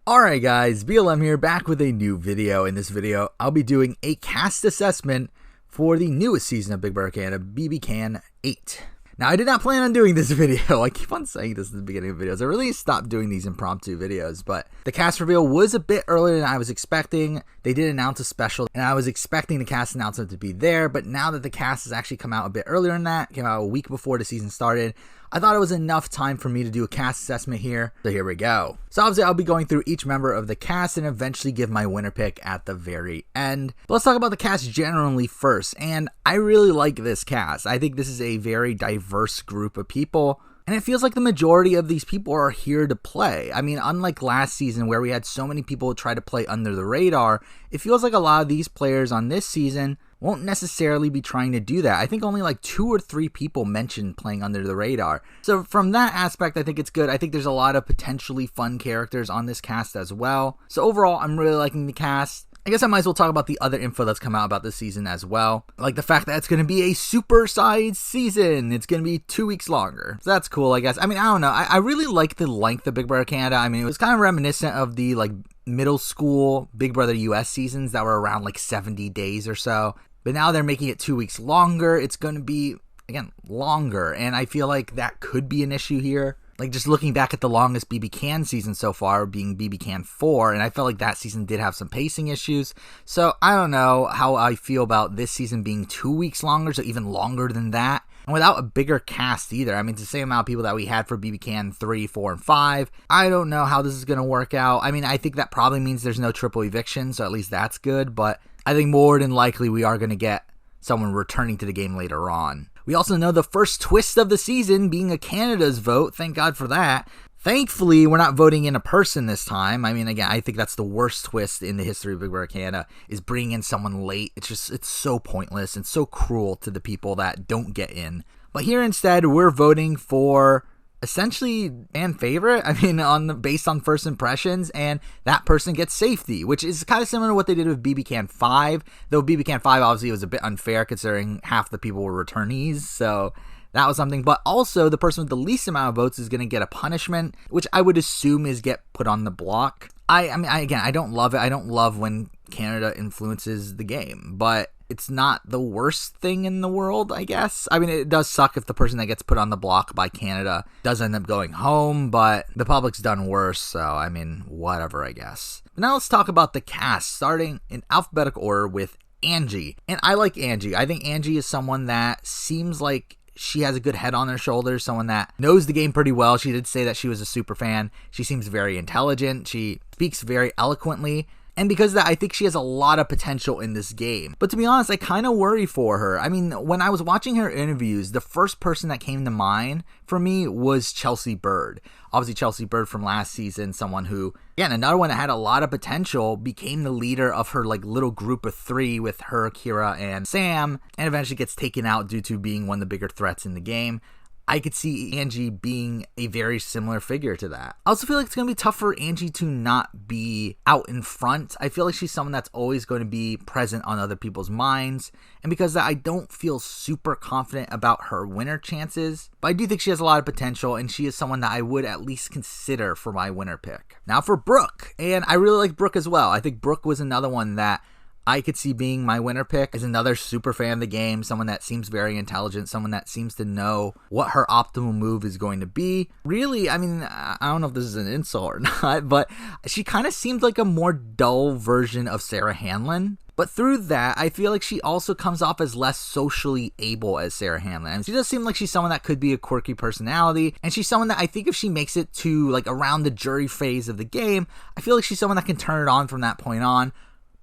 Alright guys, BLM here, back with a new video. In this video, I'll be doing a cast assessment for the newest season of Big Brother Canada, BB Can 8. Now, I did not plan on doing this video. I keep on saying this at the beginning of videos. I really stopped doing these impromptu videos, but the cast reveal was a bit earlier than I was expecting. They did announce a special, and I was expecting the cast announcement to be there, but now that the cast has actually come out a bit earlier than that, came out a week before the season started, I thought it was enough time for me to do a cast assessment here, so here we go. So obviously I'll be going through each member of the cast and eventually give my winner pick at the very end. But let's talk about the cast generally first, and I really like this cast. I think this is a very diverse group of people, and it feels like the majority of these people are here to play. I mean, unlike last season where we had so many people try to play under the radar, it feels like a lot of these players on this season won't necessarily be trying to do that. I think only like 2 or 3 people mentioned playing under the radar. So from that aspect, I think it's good. I think there's a lot of potentially fun characters on this cast as well. So overall, I'm really liking the cast. I guess I might as well talk about the other info that's come out about this season as well. Like the fact that it's going to be a super-sized season. It's going to be 2 weeks longer. So that's cool, I guess. I mean, I don't know. I really like the length of Big Brother Canada. I mean, it was kind of reminiscent of the like middle school Big Brother US seasons that were around like 70 days or so. But now they're making it 2 weeks longer. It's going to be, again, longer. And I feel like that could be an issue here. Like just looking back at the longest BB Can season so far being BB Can 4, and I felt like that season did have some pacing issues. So I don't know how I feel about this season being 2 weeks longer, so even longer than that. And without a bigger cast either. I mean, it's the same amount of people that we had for BB Can 3, 4, and 5. I don't know how this is going to work out. I mean, I think that probably means there's no triple eviction, so at least that's good. But I think more than likely we are going to get someone returning to the game later on. We also know the first twist of the season being a Canada's vote. Thank God for that. Thankfully, we're not voting in a person this time. I mean, again, I think that's the worst twist in the history of Big Brother Canada, is bringing in someone late. It's so pointless and so cruel to the people that don't get in. But here instead, we're voting for essentially fan favorite. I mean, based on first impressions, and that person gets safety, which is kind of similar to what they did with BB Can 5. Though BB Can 5 obviously was a bit unfair considering half the people were returnees, so that was something. But also, the person with the least amount of votes is going to get a punishment, which I would assume is get put on the block. I mean, I don't love it. I don't love when Canada influences the game, but it's not the worst thing in the world, I guess. I mean, it does suck if the person that gets put on the block by Canada does end up going home, but the public's done worse, so I mean, whatever, I guess. But now let's talk about the cast, starting in alphabetical order with Angie. And I like Angie. I think Angie is someone that seems like she has a good head on her shoulders, someone that knows the game pretty well. She did say that she was a super fan. She seems very intelligent. She speaks very eloquently. And because of that, I think she has a lot of potential in this game. But to be honest, I kind of worry for her. I mean, when I was watching her interviews, the first person that came to mind for me was Chelsea Bird. Obviously, Chelsea Bird from last season, someone who, again, another one that had a lot of potential, became the leader of her like little group of 3 with her, Kira, and Sam, and eventually gets taken out due to being one of the bigger threats in the game. I could see Angie being a very similar figure to that. I also feel like it's going to be tough for Angie to not be out in front. I feel like she's someone that's always going to be present on other people's minds. And because of that, I don't feel super confident about her winner chances. But I do think she has a lot of potential, and she is someone that I would at least consider for my winner pick. Now for Brooke. And I really like Brooke as well. I think Brooke was another one that I could see being my winner pick, as another super fan of the game, someone that seems very intelligent, someone that seems to know what her optimal move is going to be. Really, I mean, I don't know if this is an insult or not, but she kind of seemed like a more dull version of Sarah Hanlon. But through that, I feel like she also comes off as less socially able as Sarah Hanlon. And she does seem like she's someone that could be a quirky personality. And she's someone that I think if she makes it to like around the jury phase of the game, I feel like she's someone that can turn it on from that point on.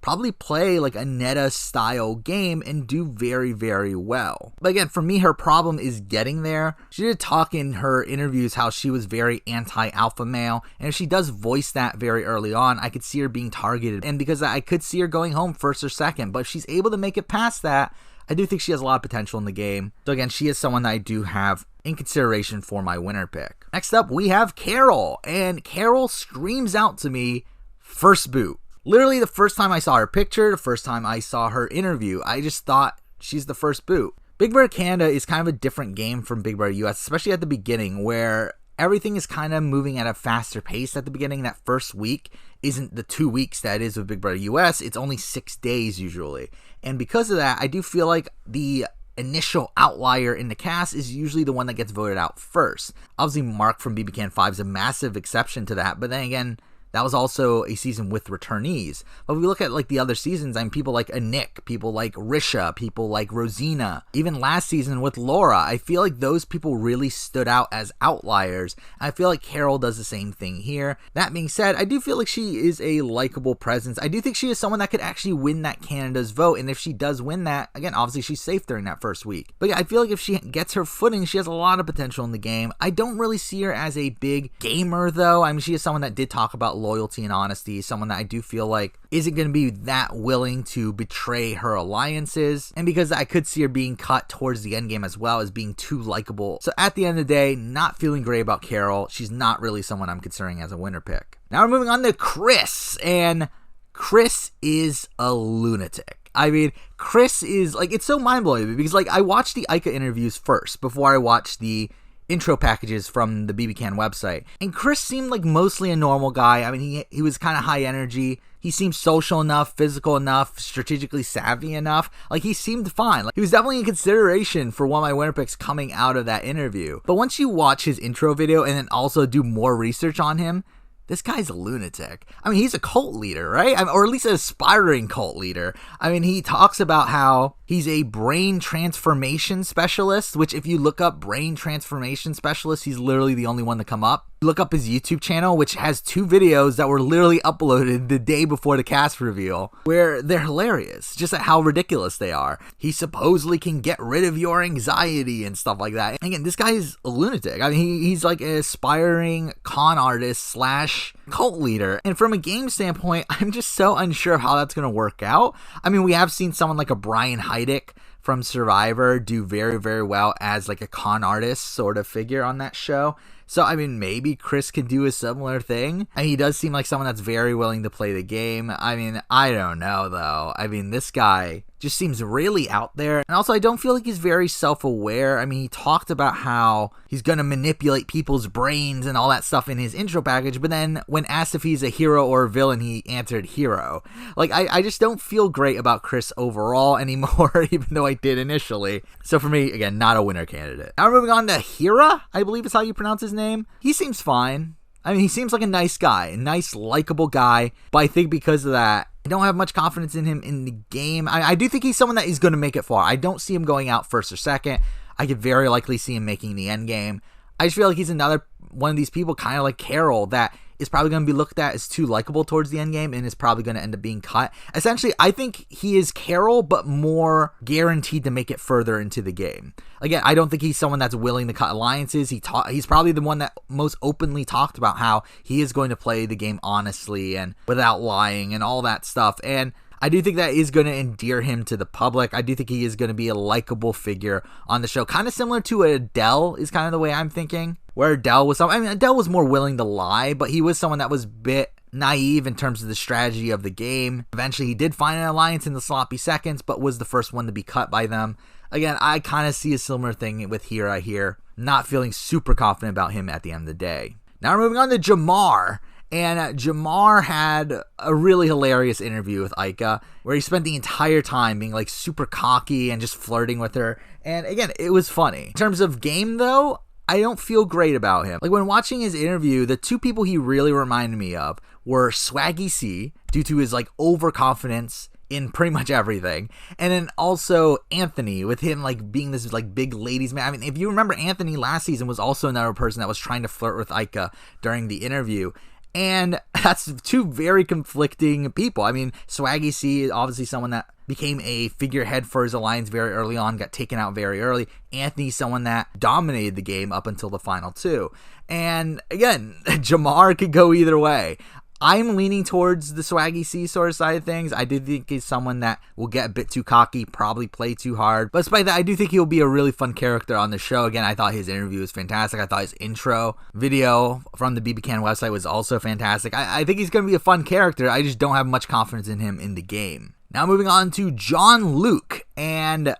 Probably play like a Netta style game and do very, very well. But again, for me, her problem is getting there. She did talk in her interviews how she was very anti-alpha male, and if she does voice that very early on, I could see her being targeted, and because I could see her going home first or second. But if she's able to make it past that, I do think she has a lot of potential in the game. So again, she is someone that I do have in consideration for my winner pick. Next up, we have Carol, and Carol screams out to me, first boot. Literally the first time I saw her picture, the first time I saw her interview, I just thought she's the first boot. Big Brother Canada is kind of a different game from Big Brother US, especially at the beginning, where everything is kind of moving at a faster pace at the beginning. That first week isn't the 2 weeks that it is with Big Brother US. It's only 6 days usually. And because of that, I do feel like the initial outlier in the cast is usually the one that gets voted out first. Obviously, Mark from BB Can 5 is a massive exception to that, but then again, that was also a season with returnees. But if we look at like the other seasons, I mean, people like Nick, people like Risha, people like Rosina, even last season with Laura, I feel like those people really stood out as outliers. I feel like Carol does the same thing here. That being said, I do feel like she is a likable presence. I do think she is someone that could actually win that Canada's vote. And if she does win that, again, obviously she's safe during that first week. But yeah, I feel like if she gets her footing, she has a lot of potential in the game. I don't really see her as a big gamer though. I mean, she is someone that did talk about loyalty and honesty, someone that I do feel like isn't going to be that willing to betray her alliances, and because I could see her being cut towards the end game as well as being too likable. So at the end of the day, not feeling great about Carol. She's not really someone I'm considering as a winner pick. Now we're moving on to Chris, and Chris is a lunatic. I mean, Chris is like, it's so mind-blowing because like I watched the Ica interviews first before I watched the intro packages from the BB Can website, and Chris seemed like mostly a normal guy. I mean, he was kind of high energy. He seemed social enough, physical enough, strategically savvy enough. Like, he seemed fine. Like, he was definitely in consideration for one of my winner picks coming out of that interview. But once you watch his intro video and then also do more research on him, this guy's a lunatic. I mean, he's a cult leader, right? Or at least an aspiring cult leader. I mean, he talks about how he's a brain transformation specialist, which if you look up brain transformation specialist, he's literally the only one to come up. Look up his YouTube channel, which has 2 videos that were literally uploaded the day before the cast reveal, where they're hilarious, just at how ridiculous they are. He supposedly can get rid of your anxiety and stuff like that. And again, this guy is a lunatic. I mean, he's like an aspiring con artist slash cult leader. And from a game standpoint, I'm just so unsure of how that's going to work out. I mean, we have seen someone like a Brian Heidick from Survivor do very, very well as like a con artist sort of figure on that show. So, I mean, maybe Chris can do a similar thing. And he does seem like someone that's very willing to play the game. I mean, I don't know, though. I mean, this guy just seems really out there. And also, I don't feel like he's very self-aware. I mean, he talked about how he's going to manipulate people's brains and all that stuff in his intro package. But then when asked if he's a hero or a villain, he answered hero. Like, I just don't feel great about Chris overall anymore, even though I did initially. So for me, again, not a winner candidate. Now we're moving on to Hira, I believe is how you pronounce his name. He seems fine. I mean, he seems like a nice guy, a nice, likable guy. But I think because of that, I don't have much confidence in him in the game. I do think he's someone that is going to make it far. I don't see him going out first or second. I could very likely see him making the end game. I just feel like he's another one of these people, kind of like Carol, that is probably going to be looked at as too likable towards the end game and is probably going to end up being cut. Essentially, I think he is Carol, but more guaranteed to make it further into the game. Again, I don't think he's someone that's willing to cut alliances. He's probably the one that most openly talked about how he is going to play the game honestly and without lying and all that stuff. And I do think that is going to endear him to the public. I do think he is going to be a likable figure on the show. Kind of similar to Adele is kind of the way I'm thinking. Where Adele was Adele was more willing to lie, but he was someone that was a bit naive in terms of the strategy of the game. Eventually, he did find an alliance in the sloppy seconds, but was the first one to be cut by them. Again, I kind of see a similar thing with Hira here. Not feeling super confident about him at the end of the day. Now we're moving on to Jamar. And Jamar had a really hilarious interview with Ica where he spent the entire time being like super cocky and just flirting with her. And again, it was funny. In terms of game though, I don't feel great about him. Like when watching his interview, the 2 people he really reminded me of were Swaggy C, due to his like overconfidence in pretty much everything, and then also Anthony, with him like being this like big ladies man. I mean, if you remember, Anthony last season was also another person that was trying to flirt with Ica during the interview. And that's 2 very conflicting people. I mean, Swaggy C is obviously someone that became a figurehead for his alliance very early on, got taken out very early. Anthony's someone that dominated the game up until the final 2. And again, Jamar could go either way. I'm leaning towards the Swaggy C sort of side of things. I do think he's someone that will get a bit too cocky, probably play too hard. But despite that, I do think he'll be a really fun character on the show. Again, I thought his interview was fantastic. I thought his intro video from the BB Can website was also fantastic. I think he's going to be a fun character. I just don't have much confidence in him in the game. Now moving on to John Luke. And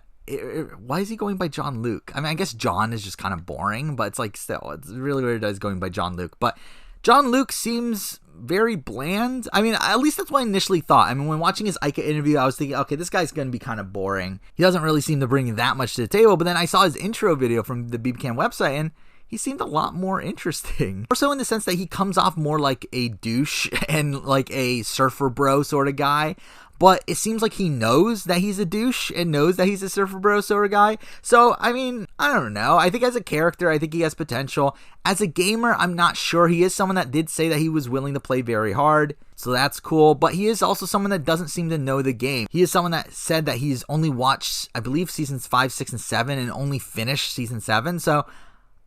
why is he going by John Luke? I mean, I guess John is just kind of boring, but it's like still, it's really weird that he's going by John Luke. But John Luke seems very bland. I mean, at least that's what I initially thought. I mean, when watching his Ica interview, I was thinking, okay, this guy's going to be kind of boring. He doesn't really seem to bring that much to the table. But then I saw his intro video from the BBCan website, and he seemed a lot more interesting. More so in the sense that he comes off more like a douche and like a surfer bro sort of guy. But it seems like he knows that he's a douche and knows that he's a surfer bro sort of guy. So, I mean, I don't know. I think as a character, I think he has potential. As a gamer, I'm not sure. He is someone that did say that he was willing to play very hard. So that's cool. But he is also someone that doesn't seem to know the game. He is someone that said that he's only watched, I believe, seasons 5, 6, and 7 and only finished season 7. So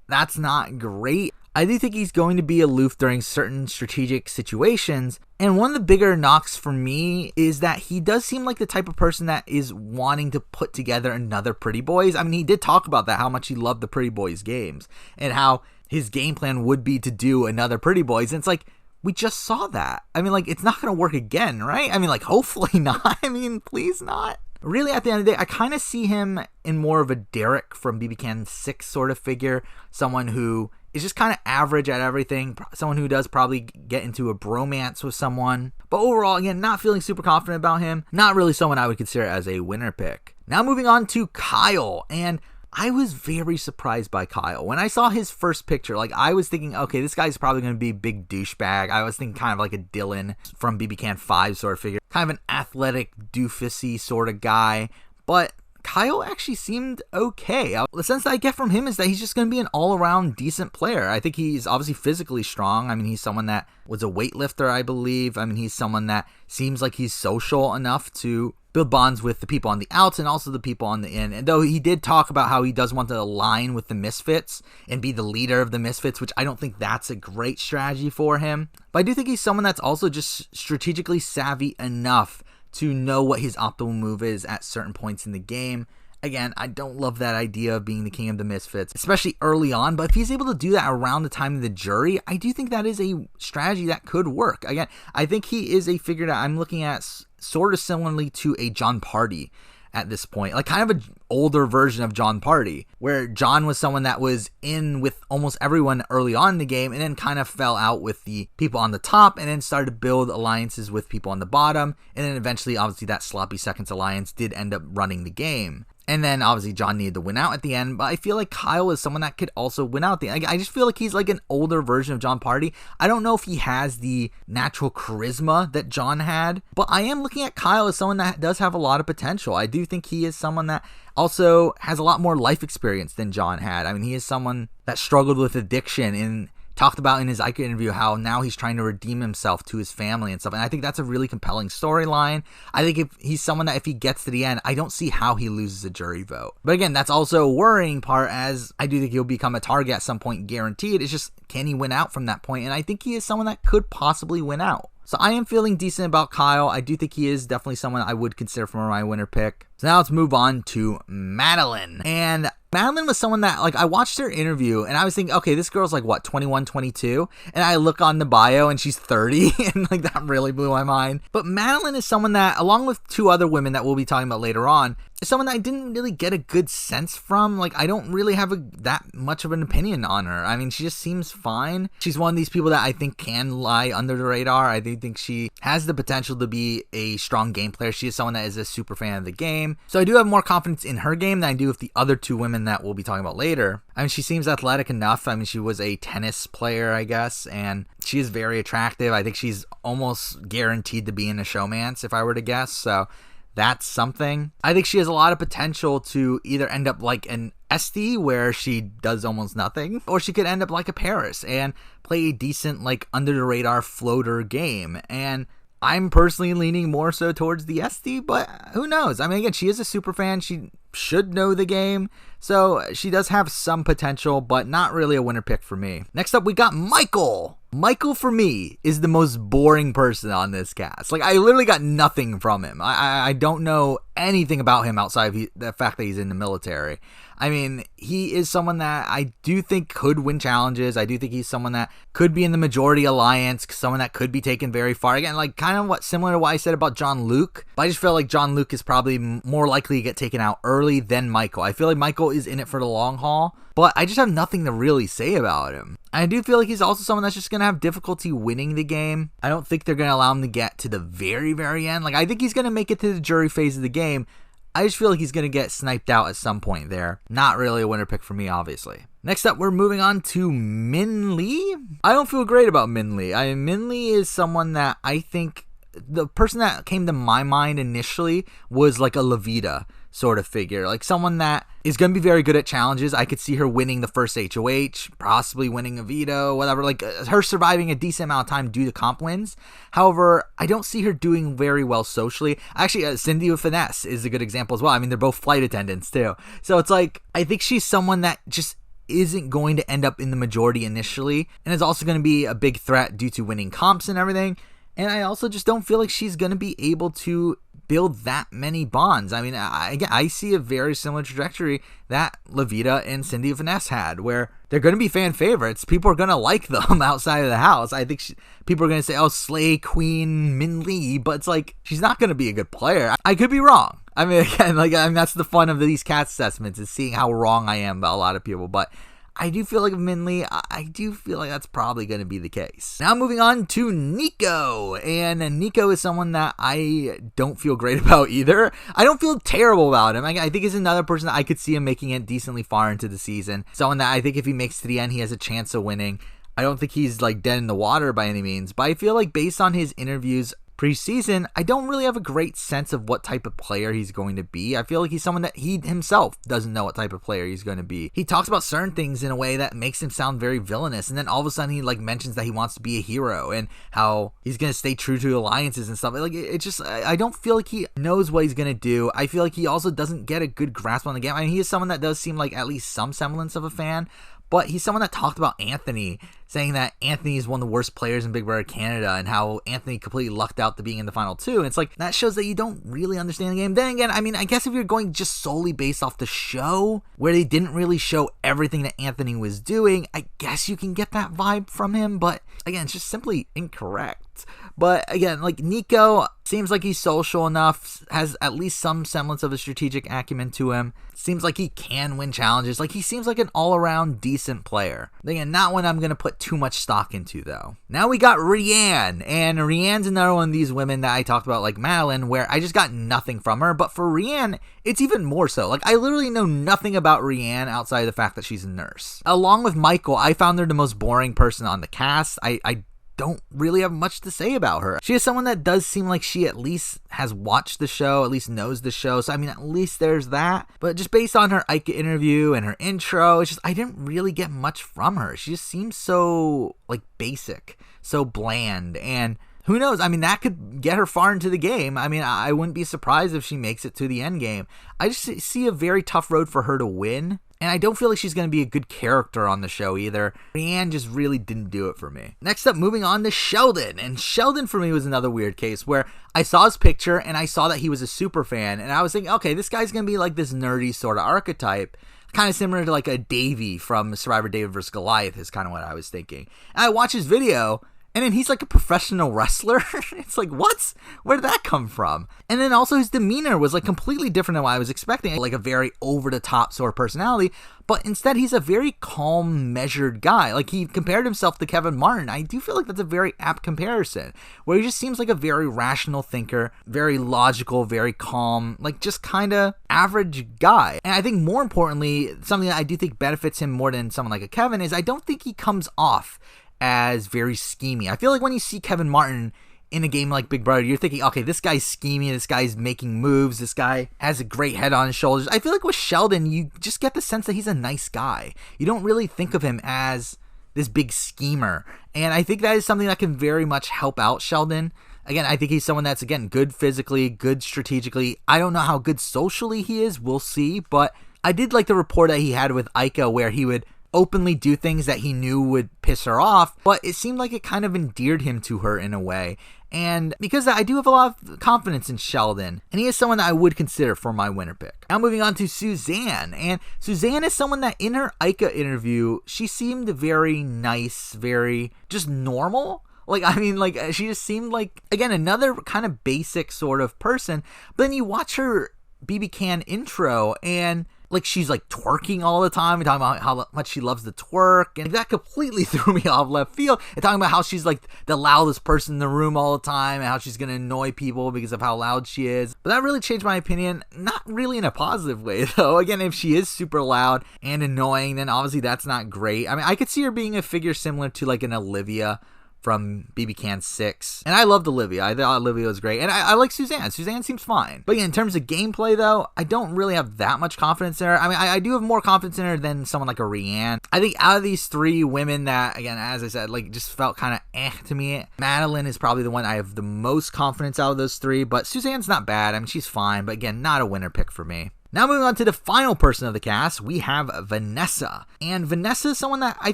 that's not great. I do think he's going to be aloof during certain strategic situations. And one of the bigger knocks for me is that he does seem like the type of person that is wanting to put together another Pretty Boys. I mean, he did talk about that, how much he loved the Pretty Boys games and how his game plan would be to do another Pretty Boys. And it's like, we just saw that. I mean, like, it's not going to work again, right? I mean, like, hopefully not. I mean, please not. Really, at the end of the day, I kind of see him in more of a Derek from BBCan 6 sort of figure. Someone who is just kind of average at everything. Someone who does probably get into a bromance with someone. But overall, again, not feeling super confident about him. Not really someone I would consider as a winner pick. Now moving on to Kyle. And I was very surprised by Kyle. When I saw his first picture, like, I was thinking, okay, this guy's probably going to be a big douchebag. I was thinking kind of like a Dylan from BBCan 5 sort of figure. Kind of an athletic, doofusy sort of guy. But Kyle actually seemed okay. The sense that I get from him is that he's just going to be an all-around decent player. I think he's obviously physically strong. I mean, he's someone that was a weightlifter, I believe. I mean, he's someone that seems like he's social enough to build bonds with the people on the outs and also the people on the in. And though he did talk about how he does want to align with the Misfits and be the leader of the Misfits, which I don't think that's a great strategy for him. But I do think he's someone that's also just strategically savvy enough to know what his optimal move is at certain points in the game. Again, I don't love that idea of being the king of the Misfits, especially early on, but if he's able to do that around the time of the jury, I do think that is a strategy that could work. Again, I think he is a figure that I'm looking at sort of similarly to a John Party at this point, like kind of an older version of John Party, where John was someone that was in with almost everyone early on in the game and then kind of fell out with the people on the top and then started to build alliances with people on the bottom, and then eventually obviously that sloppy seconds alliance did end up running the game. And then obviously John needed to win out at the end, but I feel like Kyle is someone that could also win out at the end. I just feel like he's like an older version of John Party. I don't know if he has the natural charisma that John had, but I am looking at Kyle as someone that does have a lot of potential. I do think he is someone that also has a lot more life experience than John had. I mean, he is someone that struggled with addiction and talked about in his Ica interview how now he's trying to redeem himself to his family and stuff. And I think that's a really compelling storyline. I think if he's someone that if he gets to the end, I don't see how he loses a jury vote. But again, that's also a worrying part, as I do think he'll become a target at some point, guaranteed. It's just, can he win out from that point? And I think he is someone that could possibly win out. So I am feeling decent about Kyle. I do think he is definitely someone I would consider for my winner pick. So now let's move on to Madeline. And Madeline was someone that, like, I watched her interview and I was thinking, okay, this girl's like, what, 21, 22? And I look on the bio and she's 30 and like that really blew my mind. But Madeline is someone that, along with two other women that we'll be talking about later on, is someone that I didn't really get a good sense from. Like, I don't really have that much of an opinion on her. I mean, she just seems fine. She's one of these people that I think can lie under the radar. I do think she has the potential to be a strong game player. She is someone that is a super fan of the game. So I do have more confidence in her game than I do with the other two women that we'll be talking about later. I mean, she seems athletic enough. I mean, she was a tennis player, I guess, and she is very attractive. I think she's almost guaranteed to be in a showmance, if I were to guess. So that's something. I think she has a lot of potential to either end up like an Esty, where she does almost nothing, or she could end up like a Paris and play a decent, like, under the radar floater game. And I'm personally leaning more so towards the Esty, but who knows? I mean, again, she is a super fan. She should know the game, so she does have some potential, but not really a winner pick for me. Next up, we got Michael. Michael, for me, is the most boring person on this cast. Like, I literally got nothing from him. I don't know anything about him outside of the fact that he's in the military. I mean, he is someone that I do think could win challenges. I do think he's someone that could be in the majority alliance, someone that could be taken very far. Again, like kind of similar to what I said about John Luke. But I just feel like John Luke is probably more likely to get taken out early than Michael. I feel like Michael is in it for the long haul, but I just have nothing to really say about him. I do feel like he's also someone that's just going to have difficulty winning the game. I don't think they're going to allow him to get to the very, very end. Like, I think he's going to make it to the jury phase of the game. I just feel like he's going to get sniped out at some point there. Not really a winner pick for me, obviously. Next up, we're moving on to Minh-Ly. I don't feel great about Minh-Ly. Minh-Ly is someone that I think the person that came to my mind initially was like a Levita sort of figure, like someone that is going to be very good at challenges. I could see her winning the first HOH, possibly winning a veto, whatever, like her surviving a decent amount of time due to comp wins. However, I don't see her doing very well socially. Actually, Cindy with Finesse is a good example as well. I mean, they're both flight attendants too. So it's like, I think she's someone that just isn't going to end up in the majority initially, and is also going to be a big threat due to winning comps and everything. And I also just don't feel like she's going to be able to build that many bonds. I mean, I see a very similar trajectory that Levita and Cindy of Finesse had, where they're going to be fan favorites. People are going to like them outside of the house. I think people are going to say, oh, Slay Queen Minh-Ly, but it's like, she's not going to be a good player. I could be wrong. I mean, again, that's the fun of these cast assessments, is seeing how wrong I am about a lot of people, but I do feel like Minh-Ly, I do feel like that's probably going to be the case. Now moving on to Nico, and Nico is someone that I don't feel great about either. I don't feel terrible about him. I think he's another person that I could see him making it decently far into the season. Someone that I think if he makes it to the end, he has a chance of winning. I don't think he's like dead in the water by any means, but I feel like based on his interviews preseason, I don't really have a great sense of what type of player he's going to be. I feel like he's someone that he himself doesn't know what type of player he's going to be. He talks about certain things in a way that makes him sound very villainous, and then all of a sudden he like mentions that he wants to be a hero and how he's going to stay true to alliances and stuff. Like, it just, I don't feel like he knows what he's going to do. I feel like he also doesn't get a good grasp on the game. I mean, he is someone that does seem like at least some semblance of a fan, but he's someone that talked about Anthony, saying that Anthony is one of the worst players in Big Brother Canada, and how Anthony completely lucked out to being in the final two. And it's like, that shows that you don't really understand the game. Then again, I mean, I guess if you're going just solely based off the show, where they didn't really show everything that Anthony was doing, I guess you can get that vibe from him. But again, it's just simply incorrect. But again, like Nico seems like he's social enough, has at least some semblance of a strategic acumen to him. Seems like he can win challenges. Like, he seems like an all-around decent player. Again, not one I'm going to put too much stock into, though. Now we got Rianne, and Rianne's another one of these women that I talked about, like Madeline, where I just got nothing from her. But for Rianne, it's even more so. Like, I literally know nothing about Rianne outside of the fact that she's a nurse. Along with Michael, I found her the most boring person on the cast. I don't really have much to say about her. She is someone that does seem like she at least has watched the show, at least knows the show. So, I mean, at least there's that. But just based on her Ike interview and her intro, it's just, I didn't really get much from her. She just seems so, like, basic, so bland. And who knows? I mean, that could get her far into the game. I mean, I wouldn't be surprised if she makes it to the end game. I just see a very tough road for her to win. And I don't feel like she's going to be a good character on the show either. Rianne just really didn't do it for me. Next up, moving on to Sheldon. And Sheldon for me was another weird case where I saw his picture and I saw that he was a super fan. And I was thinking, okay, this guy's going to be like this nerdy sort of archetype. Kind of similar to like a Davey from Survivor David vs. Goliath is kind of what I was thinking. And I watched his video, and then he's like a professional wrestler. It's like, what? Where did that come from? And then also his demeanor was like completely different than what I was expecting. Like a very over-the-top sort of personality. But instead, he's a very calm, measured guy. Like, he compared himself to Kevin Martin. I do feel like that's a very apt comparison, where he just seems like a very rational thinker, very logical, very calm, like just kind of average guy. And I think more importantly, something that I do think benefits him more than someone like a Kevin is I don't think he comes off as very schemy. I feel like when you see Kevin Martin in a game like Big Brother, you're thinking, okay, this guy's scheming, this guy's making moves, this guy has a great head on his shoulders. I feel like with Sheldon, you just get the sense that he's a nice guy. You don't really think of him as this big schemer. And I think that is something that can very much help out Sheldon. Again, I think he's someone that's, again, good physically, good strategically. I don't know how good socially he is. We'll see. But I did like the rapport that he had with Ika, where he would openly do things that he knew would piss her off, but it seemed like it kind of endeared him to her in a way. And because of that, I do have a lot of confidence in Sheldon, and he is someone that I would consider for my winner pick. Now moving on to Suzanne, and Suzanne is someone that in her Ica interview, she seemed very nice, very just normal. She just seemed like, again, another kind of basic sort of person. But then you watch her BB Can intro, and she's twerking all the time and talking about how much she loves to twerk, and that completely threw me off left field. And talking about how she's the loudest person in the room all the time, and how she's gonna annoy people because of how loud she is. But that really changed my opinion, not really in a positive way though. Again, if she is super loud and annoying, then obviously that's not great. I mean, I could see her being a figure similar to an Olivia from BB Can 6. And I loved Olivia. I thought Olivia was great. And I like Suzanne. Suzanne seems fine. But yeah, in terms of gameplay, though, I don't really have that much confidence in her. I mean, I do have more confidence in her than someone like a Rianne. I think out of these three women that, again, as I said, just felt kind of to me, Madeline is probably the one I have the most confidence out of those three. But Suzanne's not bad. I mean, she's fine. But again, not a winner pick for me. Now moving on to the final person of the cast, we have Vanessa. And Vanessa is someone that I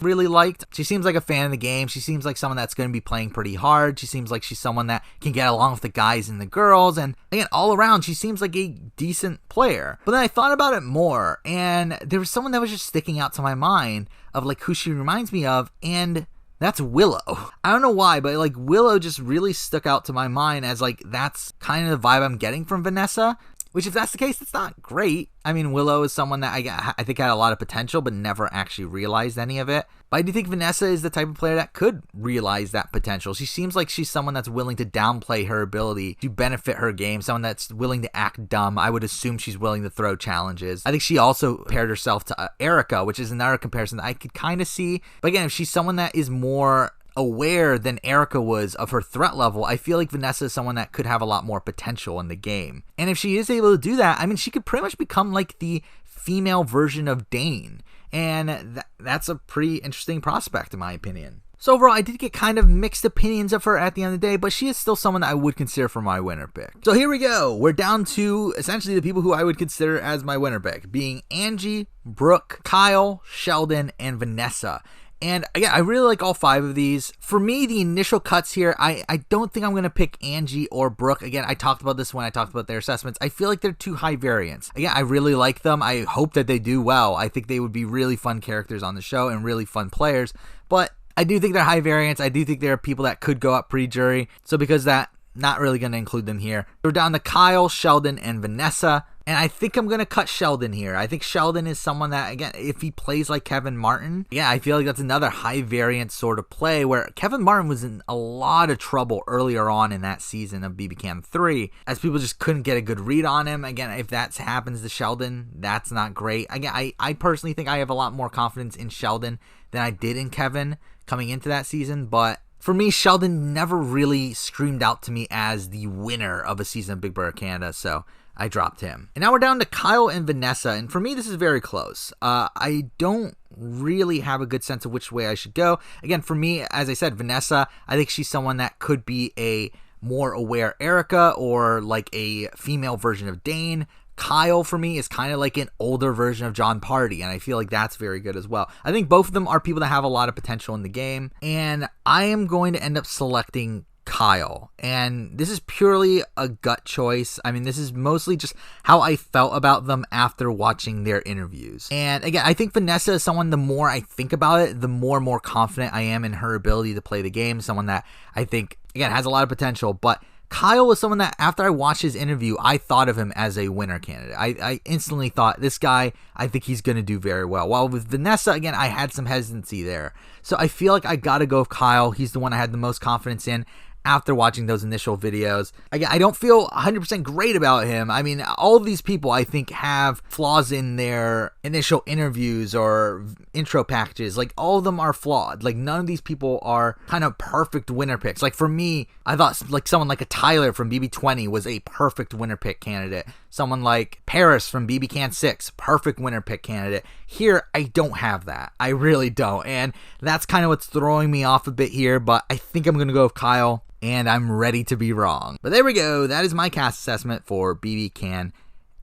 really liked. She seems like a fan of the game. She seems like someone that's going to be playing pretty hard. She seems like she's someone that can get along with the guys and the girls. And again, all around, she seems like a decent player. But then I thought about it more, and there was someone that was just sticking out to my mind of who she reminds me of, and that's Willow. I don't know why, but Willow just really stuck out to my mind as that's kind of the vibe I'm getting from Vanessa. Which, if that's the case, it's not great. I mean, Willow is someone that I think had a lot of potential, but never actually realized any of it. But I do think Vanessa is the type of player that could realize that potential. She seems like she's someone that's willing to downplay her ability to benefit her game, someone that's willing to act dumb. I would assume she's willing to throw challenges. I think she also paired herself to Erica, which is another comparison that I could kind of see. But again, if she's someone that is more aware than Erica was of her threat level, I feel like Vanessa is someone that could have a lot more potential in the game. And if she is able to do that, I mean, she could pretty much become the female version of Dane. And that's a pretty interesting prospect in my opinion. So overall, I did get kind of mixed opinions of her at the end of the day, but she is still someone that I would consider for my winner pick. So here we go. We're down to essentially the people who I would consider as my winner pick, being Angie, Brooke, Kyle, Sheldon, and Vanessa. And again, I really like all five of these. For me, the initial cuts here, I don't think I'm going to pick Angie or Brooke. Again, I talked about this when I talked about their assessments. I feel like they're too high variance. Again, I really like them. I hope that they do well. I think they would be really fun characters on the show and really fun players. But I do think they're high variance. I do think there are people that could go up pre-jury. So because of that, not really going to include them here. We're down to Kyle, Sheldon, and Vanessa. And I think I'm going to cut Sheldon here. I think Sheldon is someone that, again, if he plays like Kevin Martin, yeah, I feel like that's another high variance sort of play where Kevin Martin was in a lot of trouble earlier on in that season of BB Can 3 as people just couldn't get a good read on him. Again, if that happens to Sheldon, that's not great. Again, I personally think I have a lot more confidence in Sheldon than I did in Kevin coming into that season, but for me, Sheldon never really screamed out to me as the winner of a season of Big Brother Canada, so I dropped him. And now we're down to Kyle and Vanessa, and for me, this is very close. I don't really have a good sense of which way I should go. Again, for me, as I said, Vanessa, I think she's someone that could be a more aware Erica or a female version of Dane. Kyle, for me, is kind of like an older version of John Party, and I feel like that's very good as well. I think both of them are people that have a lot of potential in the game, and I am going to end up selecting Kyle, and this is purely a gut choice. I mean, this is mostly just how I felt about them after watching their interviews. And again, I think Vanessa is someone, the more I think about it, the more and more confident I am in her ability to play the game, someone that I think, again, has a lot of potential, but Kyle was someone that after I watched his interview, I thought of him as a winner candidate. I instantly thought, this guy, I think he's going to do very well. While with Vanessa, again, I had some hesitancy there. So I feel like I got to go with Kyle. He's the one I had the most confidence in after watching those initial videos. Again, I don't feel 100% great about him. I mean, all of these people I think have flaws in their initial interviews or intro packages. All of them are flawed. None of these people are kind of perfect winner picks. For me, I thought someone like a Tyler from BB20 was a perfect winner pick candidate. Someone like Paris from BB Can 6, perfect winner pick candidate. Here, I don't have that. I really don't. And that's kind of what's throwing me off a bit here, but I think I'm going to go with Kyle, and I'm ready to be wrong. But there we go. That is my cast assessment for BB Can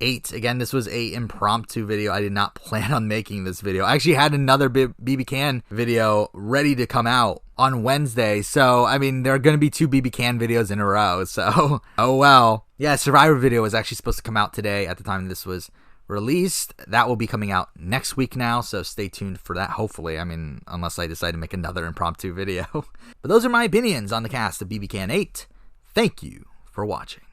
8. Again, this was a impromptu video. I did not plan on making this video. I actually had another BB Can video ready to come out on Wednesday. So, I mean, there are going to be 2 BB Can videos in a row. So, oh well. Yeah, Survivor video was actually supposed to come out today at the time this was released. That will be coming out next week now, so stay tuned for that, hopefully. I mean, unless I decide to make another impromptu video. But those are my opinions on the cast of BB Can 8. Thank you for watching.